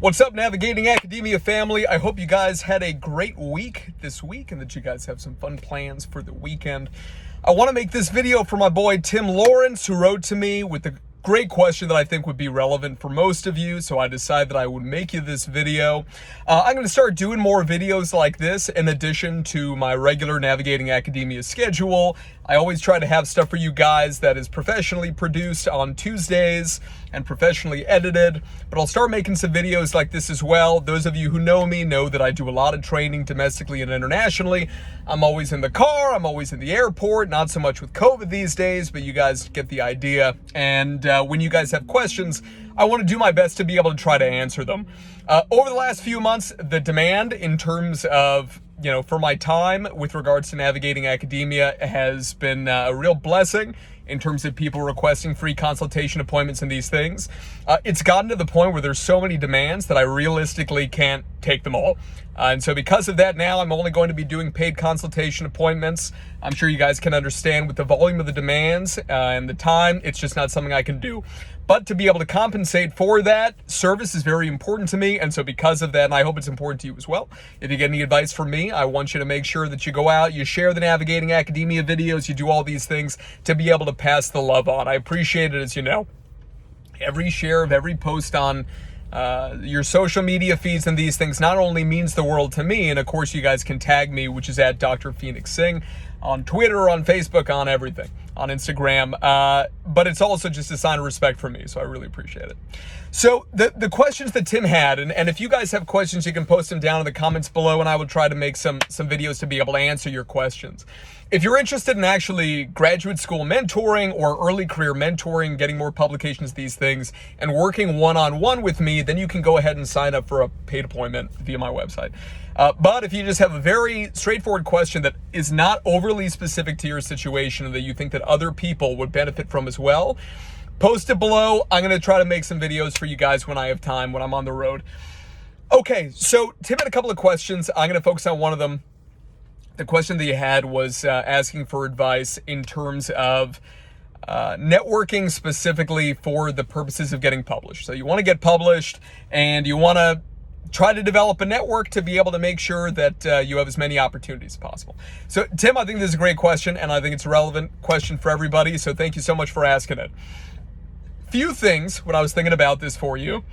What's up, Navigating Academia family? I hope you guys had a great week this week and that you guys have some fun plans for the weekend. I want to make this video for my boy Tim Lawrence, who wrote to me with a great question that I think would be relevant for most of you, so I decided that I would make you this video. I'm going to start doing more videos like this in addition to my regular Navigating Academia schedule. I always try to have stuff for you guys that is professionally produced on Tuesdays and professionally edited, but I'll start making some videos like this as well. Those of you who know me know that I do a lot of training domestically and internationally. I'm always in the car, I'm always in the airport, not so much with COVID these days, but you guys get the idea. And when you guys have questions, I want to do my best to be able to try to answer them. Over the last few months, the demand in terms of, for my time with regards to Navigating Academia has been a real blessing in terms of people requesting free consultation appointments and these things. It's gotten to the point where there's so many demands that I realistically can't take them all. And so because of that, now I'm only going to be doing paid consultation appointments. I'm sure you guys can understand with the volume of the demands and the time, it's just not something I can do. But to be able to compensate for that, service is very important to me. And so because of that, and I hope it's important to you as well, if you get any advice from me, I want you to make sure that you go out, you share the Navigating Academia videos, you do all these things to be able to pass the love on. I appreciate it, as you know. Every share of every post on your social media feeds and these things not only means the world to me, and of course you guys can tag me, which is at Dr. Phoenix Singh on Twitter, on Facebook, on everything, on Instagram, but it's also just a sign of respect for me, so I really appreciate it. So the questions that Tim had, and if you guys have questions, you can post them down in the comments below, and I will try to make some videos to be able to answer your questions. If you're interested in actually graduate school mentoring or early career mentoring, getting more publications, these things, and working one-on-one with me, then you can go ahead and sign up for a paid appointment via my website. But if you just have a very straightforward question that is not overly specific to your situation and that you think that other people would benefit from as well, post it below. I'm going to try to make some videos for you guys when I have time, when I'm on the road. Okay, so Tim had a couple of questions. I'm going to focus on one of them. The question that he had was asking for advice in terms of networking specifically for the purposes of getting published. So you want to get published and you want to try to develop a network to be able to make sure that you have as many opportunities as possible. So Tim, I think this is a great question and I think it's a relevant question for everybody. So thank you so much for asking it. Few things when I was thinking about this for you.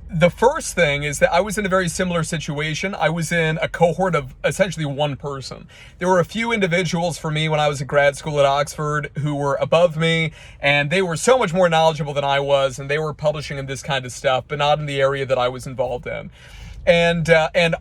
The first thing is that I was in a very similar situation. I was in a cohort of essentially one person. There were a few individuals for me when I was at grad school at Oxford who were above me, and they were so much more knowledgeable than I was, and they were publishing in this kind of stuff, but not in the area that I was involved in. And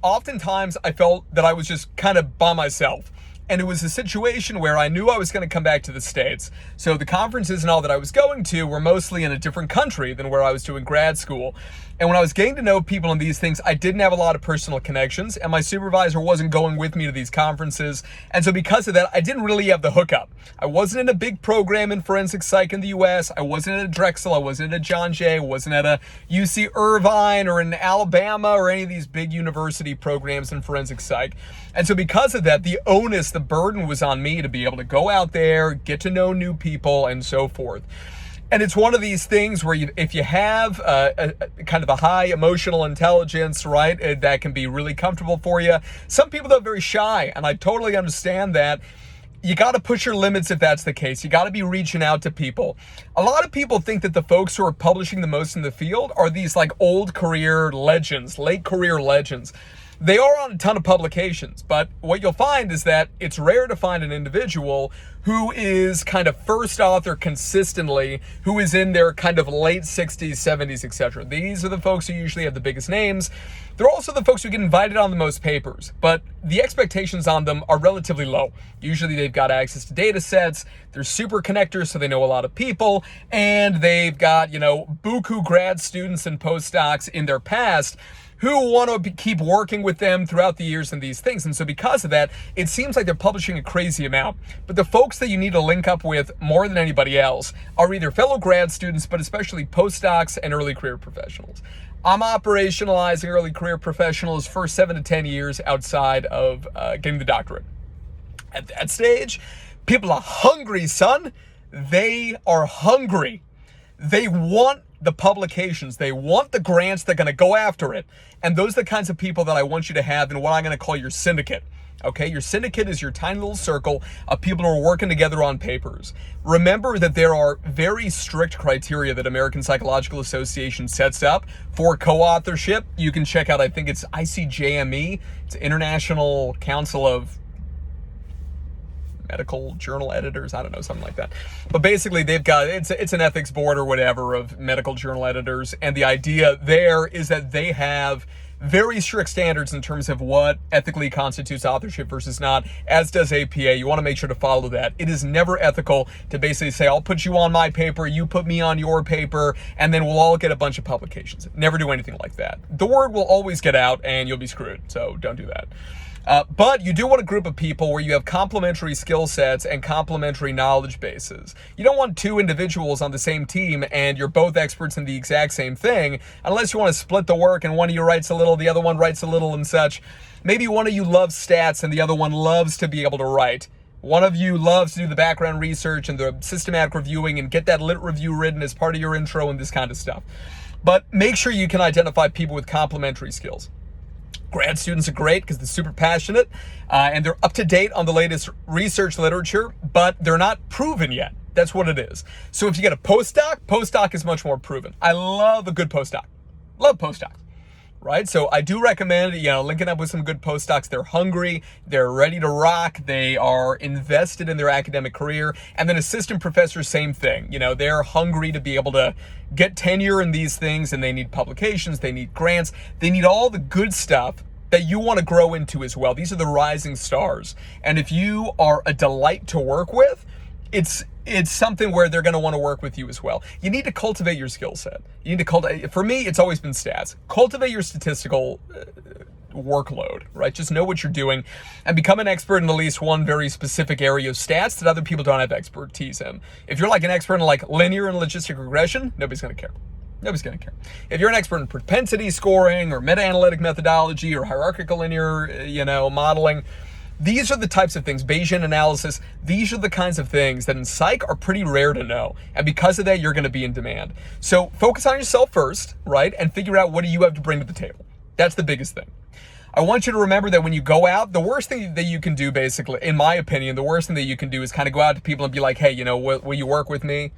oftentimes I felt that I was just kind of by myself. And it was a situation where I knew I was going to come back to the States. So the conferences and all that I was going to were mostly in a different country than where I was doing grad school. And when I was getting to know people in these things, I didn't have a lot of personal connections, and my supervisor wasn't going with me to these conferences. And so because of that, I didn't really have the hookup. I wasn't in a big program in forensic psych in the US. I wasn't at a Drexel. I wasn't at a John Jay. I wasn't at a UC Irvine or in Alabama or any of these big university programs in forensic psych. And so because of that, the onus, the burden was on me to be able to go out there, get to know new people, and so forth. And it's one of these things where if you have a kind of a high emotional intelligence, right, that can be really comfortable for you. Some people are very shy, and I totally understand that. You got to push your limits if that's the case. You got to be reaching out to people. A lot of people think that the folks who are publishing the most in the field are these like old career legends, late career legends. They are on a ton of publications, but what you'll find is that it's rare to find an individual who is kind of first author consistently, who is in their kind of late 60s, 70s, etc. These are the folks who usually have the biggest names. They're also the folks who get invited on the most papers, but the expectations on them are relatively low. Usually they've got access to data sets, they're super connectors, so they know a lot of people, and they've got, buku grad students and postdocs in their past who want to keep working with them throughout the years and these things. And so because of that, it seems like they're publishing a crazy amount. But the folks that you need to link up with more than anybody else are either fellow grad students, but especially postdocs and early career professionals. I'm operationalizing early career professionals for 7 to 10 years outside of getting the doctorate. At that stage, people are hungry, son. They are hungry. They want the publications. They want the grants. They're going to go after it. And those are the kinds of people that I want you to have in what I'm going to call your syndicate. Okay, your syndicate is your tiny little circle of people who are working together on papers. Remember that there are very strict criteria that American Psychological Association sets up for co-authorship. You can check out, I think it's ICJME. It's International Council of Medical Journal Editors. I don't know, something like that. But basically they've got, it's an ethics board or whatever of medical journal editors. And the idea there is that they have very strict standards in terms of what ethically constitutes authorship versus not, as does APA. You want to make sure to follow that. It is never ethical to basically say, I'll put you on my paper, you put me on your paper, and then we'll all get a bunch of publications. Never do anything like that. The word will always get out and you'll be screwed. So don't do that. But you do want a group of people where you have complementary skill sets and complementary knowledge bases. You don't want two individuals on the same team and you're both experts in the exact same thing, unless you want to split the work and one of you writes a little, the other one writes a little and such. Maybe one of you loves stats and the other one loves to be able to write. One of you loves to do the background research and the systematic reviewing and get that lit review written as part of your intro and this kind of stuff. But make sure you can identify people with complementary skills. Grad students are great because they're super passionate and they're up to date on the latest research literature, but they're not proven yet. That's what it is. So if you get a postdoc is much more proven. I love a good postdoc. Love postdocs, right? So I do recommend, linking up with some good postdocs. They're hungry, they're ready to rock, they are invested in their academic career. And then assistant professors, same thing. They're hungry to be able to get tenure in these things, and they need publications, they need grants, they need all the good stuff that you want to grow into as well. These are the rising stars. And if you are a delight to work with, it's something where they're going to want to work with you as well. You need to cultivate your skill set. You need to cultivate. For me, it's always been stats. Cultivate your statistical workload, right? Just know what you're doing and become an expert in at least one very specific area of stats that other people don't have expertise in. If you're like an expert in like linear and logistic regression, nobody's going to care. Nobody's going to care. If you're an expert in propensity scoring or meta-analytic methodology or hierarchical linear, modeling, these are the types of things, Bayesian analysis, these are the kinds of things that in psych are pretty rare to know. And because of that, you're going to be in demand. So focus on yourself first, right? And figure out what do you have to bring to the table. That's the biggest thing. I want you to remember that when you go out, the worst thing that you can do, basically, in my opinion, the worst thing that you can do is kind of go out to people and be like, hey, will you work with me?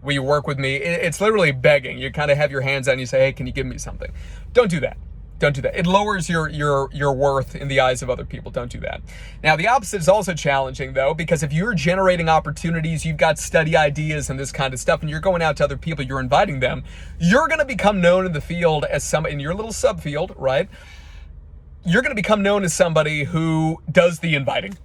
Will you work with me? It's literally begging. You kind of have your hands out and you say, hey, can you give me something? Don't do that. Don't do that. It lowers your worth in the eyes of other people. Don't do that. Now, the opposite is also challenging, though, because if you're generating opportunities, you've got study ideas and this kind of stuff, and you're going out to other people, you're inviting them, you're going to become known in the field as in your little subfield, right? You're going to become known as somebody who does the inviting.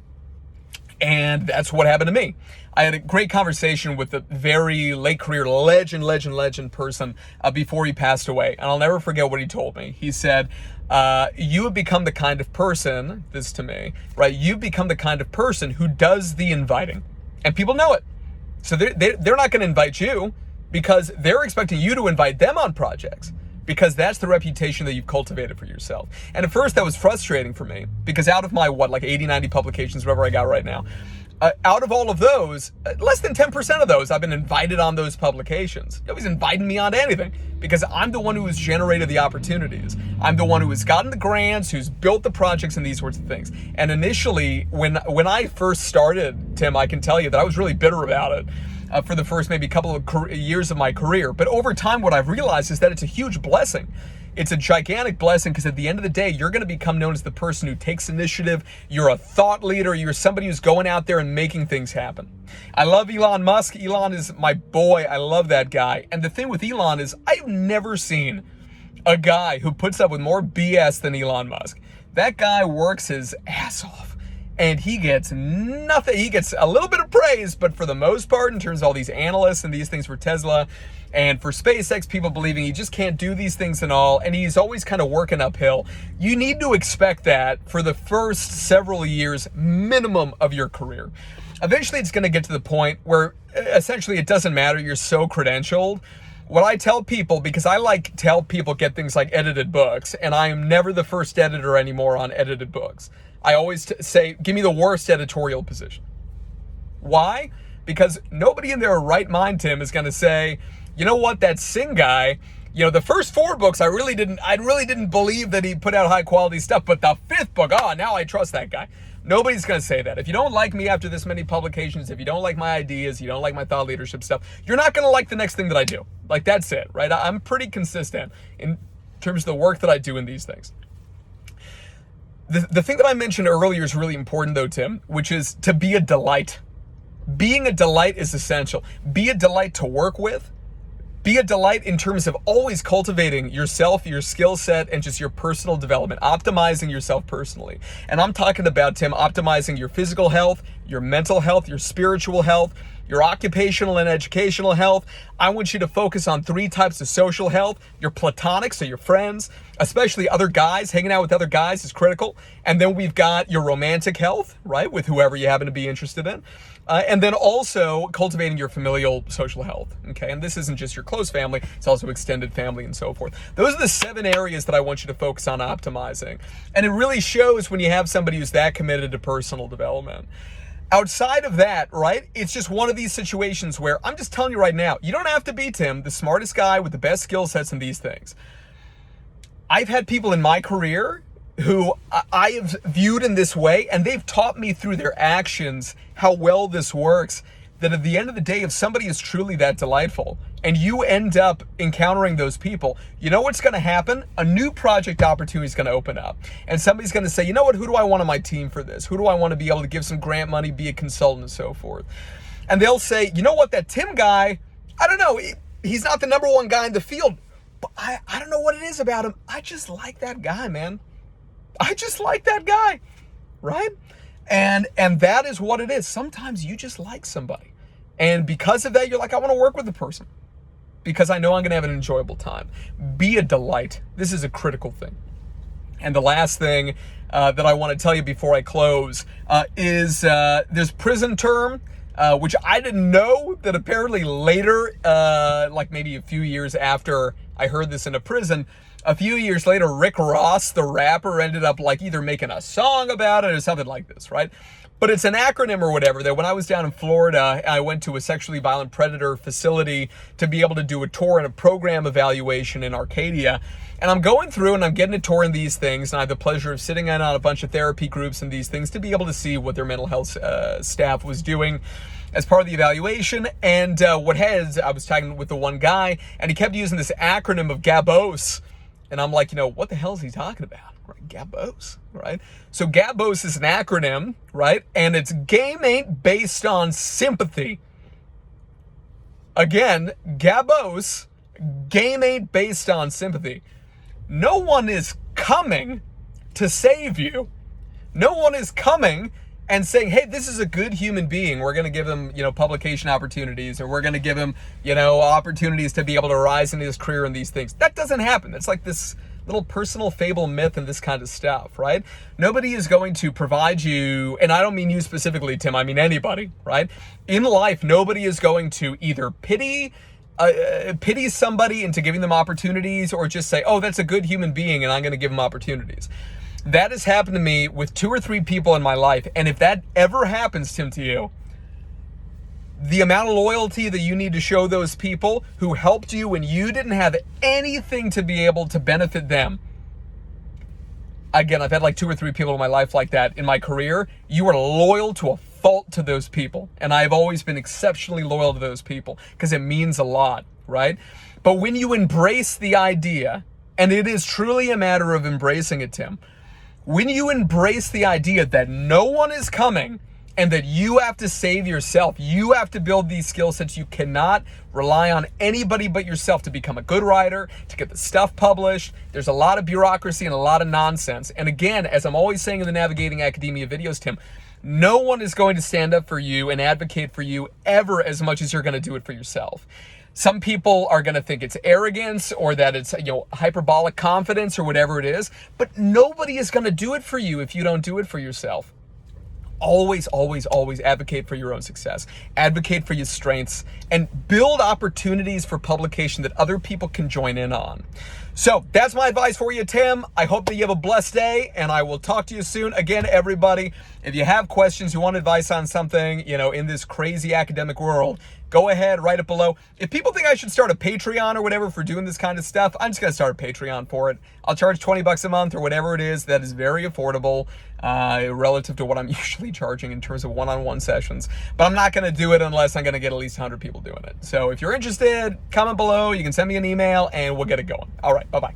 And that's what happened to me. I had a great conversation with a very late career legend person before he passed away. And I'll never forget what he told me. He said, you have become the kind of person, this to me, right? You've become the kind of person who does the inviting. And people know it. So they're not going to invite you because they're expecting you to invite them on projects, because that's the reputation that you've cultivated for yourself. And at first that was frustrating for me because out of my, 80, 90 publications, whatever I got right now, out of all of those, less than 10% of those, I've been invited on those publications. Nobody's inviting me onto anything because I'm the one who has generated the opportunities. I'm the one who has gotten the grants, who's built the projects and these sorts of things. And initially, when I first started, Tim, I can tell you that I was really bitter about it. For the first maybe couple of years of my career. But over time, what I've realized is that it's a huge blessing. It's a gigantic blessing because at the end of the day, you're going to become known as the person who takes initiative. You're a thought leader. You're somebody who's going out there and making things happen. I love Elon Musk. Elon is my boy. I love that guy. And the thing with Elon is I've never seen a guy who puts up with more BS than Elon Musk. That guy works his ass off. And he gets nothing. He gets a little bit of praise, but for the most part, in terms of all these analysts and these things for Tesla and for SpaceX, people believing he just can't do these things and all, and he's always kind of working uphill. You need to expect that for the first several years minimum of your career. Eventually, it's going to get to the point where essentially it doesn't matter. You're so credentialed. What I tell people, because I like to help people get things like edited books, and I am never the first editor anymore on edited books. I always say, give me the worst editorial position. Why? Because nobody in their right mind, Tim, is going to say, you know what, that Singh guy, the first 4 books, I really didn't believe that he put out high quality stuff, but the 5th book, now I trust that guy. Nobody's going to say that. If you don't like me after this many publications, if you don't like my ideas, you don't like my thought leadership stuff, you're not going to like the next thing that I do. Like, that's it, right? I'm pretty consistent in terms of the work that I do in these things. The thing that I mentioned earlier is really important though, Tim, which is to be a delight. Being a delight is essential. Be a delight to work with. Be a delight in terms of always cultivating yourself, your skill set, and just your personal development, optimizing yourself personally. And I'm talking about, Tim, optimizing your physical health, your mental health, your spiritual health, your occupational and educational health. I want you to focus on 3 types of social health. Your platonic, so your friends, especially other guys, hanging out with other guys is critical. And then we've got your romantic health, right, with whoever you happen to be interested in. And then also cultivating your familial social health, okay? And this isn't just your close family, it's also extended family and so forth. Those are the 7 areas that I want you to focus on optimizing. And it really shows when you have somebody who's that committed to personal development. Outside of that, right, it's just one of these situations where I'm just telling you right now, you don't have to be, Tim, the smartest guy with the best skill sets in these things. I've had people in my career who I have viewed in this way, and they've taught me through their actions how well this works, that at the end of the day, if somebody is truly that delightful and you end up encountering those people, you know what's going to happen? A new project opportunity is going to open up, and somebody's going to say, you know what, who do I want on my team for this? Who do I want to be able to give some grant money, be a consultant, and so forth? And they'll say, you know what, that Tim guy, I don't know, he's not the number 1 guy in the field, but I don't know what it is about him. I just like that guy, man. I just like that guy, right? And that is what it is. Sometimes you just like somebody. And because of that, you're like, I want to work with the person because I know I'm going to have an enjoyable time. Be a delight. This is a critical thing. And the last thing that I want to tell you before I close is there's prison term, which I didn't know that apparently later, like maybe a few years after I heard this in a prison, a few years later, Rick Ross, the rapper, ended up like either making a song about it or something like this, right? But it's an acronym or whatever that when I was down in Florida, I went to a sexually violent predator facility to be able to do a tour and a program evaluation in Arcadia. And I'm going through and I'm getting a tour in these things. And I have the pleasure of sitting in on a bunch of therapy groups and these things to be able to see what their mental health staff was doing as part of the evaluation. And I was talking with the one guy and he kept using this acronym of GABOS. And I'm like, what the hell is he talking about? Right? GABOS, right? So GABOS is an acronym, right? And it's game ain't based on sympathy. Again, GABOS, game ain't based on sympathy. No one is coming to save you. No one is coming and saying, hey, this is a good human being. We're going to give him, publication opportunities, or we're going to give him, opportunities to be able to rise into his career and these things. That doesn't happen. It's like this little personal fable myth and this kind of stuff, right? Nobody is going to provide you, and I don't mean you specifically, Tim, I mean anybody, right? In life, nobody is going to either pity somebody into giving them opportunities or just say, oh, that's a good human being and I'm going to give him opportunities. That has happened to me with 2 or 3 people in my life. And if that ever happens, Tim, to you, the amount of loyalty that you need to show those people who helped you when you didn't have anything to be able to benefit them. Again, I've had like 2 or 3 people in my life like that in my career. You are loyal to a fault to those people. And I've always been exceptionally loyal to those people because it means a lot, right? But when you embrace the idea, and it is truly a matter of embracing it, Tim, when you embrace the idea that no one is coming and that you have to save yourself, you have to build these skill sets. You cannot rely on anybody but yourself to become a good writer, to get the stuff published. There's a lot of bureaucracy and a lot of nonsense. And again, as I'm always saying in the Navigating Academia videos, Tim, no one is going to stand up for you and advocate for you ever as much as you're going to do it for yourself. Some people are going to think it's arrogance or that it's, hyperbolic confidence or whatever it is, but nobody is going to do it for you if you don't do it for yourself. Always, always, always advocate for your own success. Advocate for your strengths and build opportunities for publication that other people can join in on. So that's my advice for you, Tim. I hope that you have a blessed day and I will talk to you soon. Again, everybody, if you have questions, you want advice on something, in this crazy academic world, go go ahead, write it below. If people think I should start a Patreon or whatever for doing this kind of stuff, I'm just going to start a Patreon for it. I'll charge 20 bucks a month or whatever it is. That is very affordable relative to what I'm usually charging in terms of one-on-one sessions. But I'm not going to do it unless I'm going to get at least 100 people doing it. So if you're interested, comment below. You can send me an email and we'll get it going. All right, bye-bye.